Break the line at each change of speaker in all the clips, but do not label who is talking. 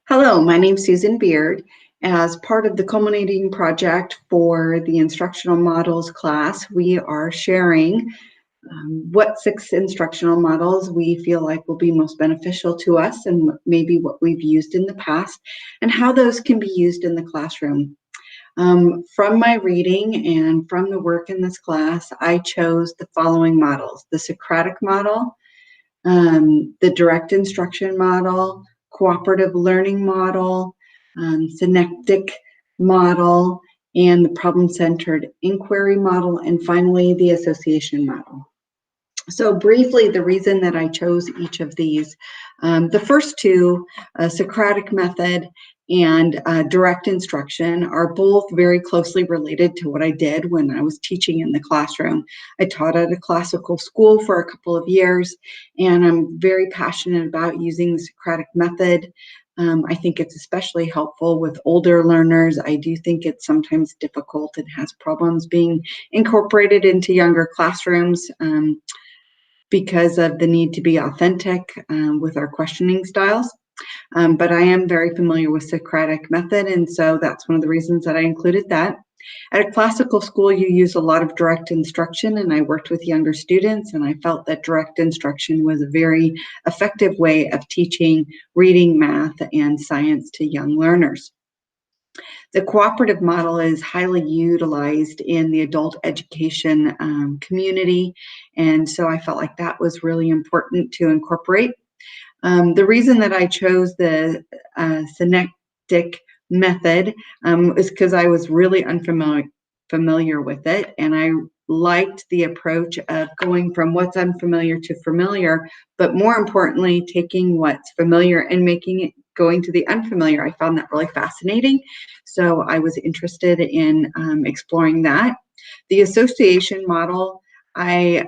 Hello, my name's Susan Beard. As part of the culminating project for the Instructional Models class, we are sharing what 6 instructional models we feel like will be most beneficial to us and maybe what we've used in the past and how those can be used in the classroom. From my reading and from the work in this class, I chose the following models: the Socratic model, the direct instruction model, cooperative learning model, synectic model, and the problem-centered inquiry model, and finally the association model. So briefly, the reason that I chose each of these, the first two, Socratic method and direct instruction, are both very closely related to what I did when I was teaching in the classroom. I taught at a classical school for a couple of years, and I'm very passionate about using the Socratic method. I think it's especially helpful with older learners. I do think it's sometimes difficult and has problems being incorporated into younger classrooms. Because of the need to be authentic with our questioning styles. But I am very familiar with Socratic method, and so that's one of the reasons that I included that. At a classical school, you use a lot of direct instruction, and I worked with younger students, and I felt that direct instruction was a very effective way of teaching reading, math, and science to young learners. The cooperative model is highly utilized in the adult education community, and so I felt like that was really important to incorporate. The reason that I chose the synectic method is because I was really unfamiliar with it, and I liked the approach of going from what's unfamiliar to familiar, but more importantly, taking what's familiar and making it going to the unfamiliar. I found that really fascinating, so I was interested in exploring that. The association model, I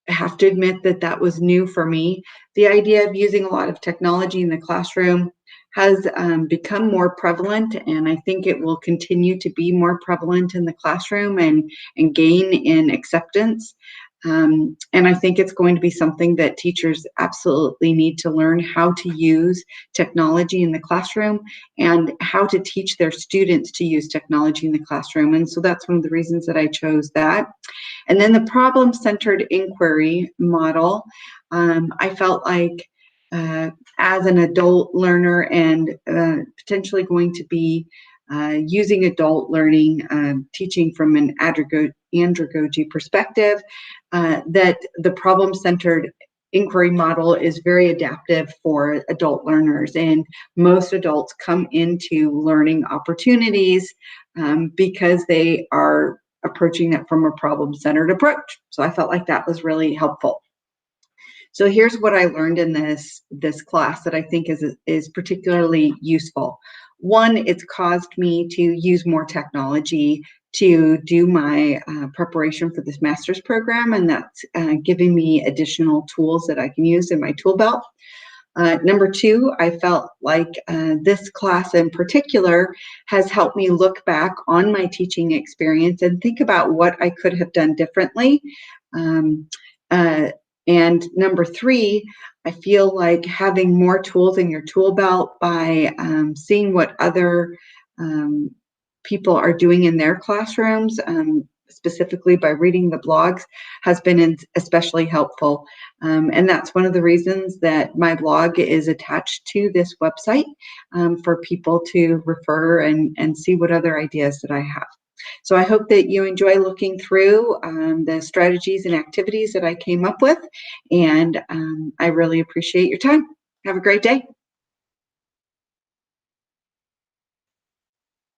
have to admit that that was new for me. The idea of using a lot of technology in the classroom has become more prevalent, and I think it will continue to be more prevalent in the classroom and gain in acceptance. And I think it's going to be something that teachers absolutely need to learn how to use technology in the classroom and how to teach their students to use technology in the classroom. And so that's one of the reasons that I chose that. And then the problem-centered inquiry model, I felt like as an adult learner and potentially going to be using adult learning, teaching from an andragogy perspective, that the problem-centered inquiry model is very adaptive for adult learners, and most adults come into learning opportunities because they are approaching that from a problem-centered approach. So I felt like that was really helpful. So here's what I learned in this class that I think is particularly useful. One, it's caused me to use more technology to do my preparation for this master's program, and that's giving me additional tools that I can use in my tool belt. Number two, I felt like this class in particular has helped me look back on my teaching experience and think about what I could have done differently. And number three, I feel like having more tools in your tool belt by seeing what other people are doing in their classrooms, specifically by reading the blogs, has been especially helpful. And that's one of the reasons that my blog is attached to this website for people to refer and see what other ideas that I have. So I hope that you enjoy looking through the strategies and activities that I came up with, and I really appreciate your time. Have a great day.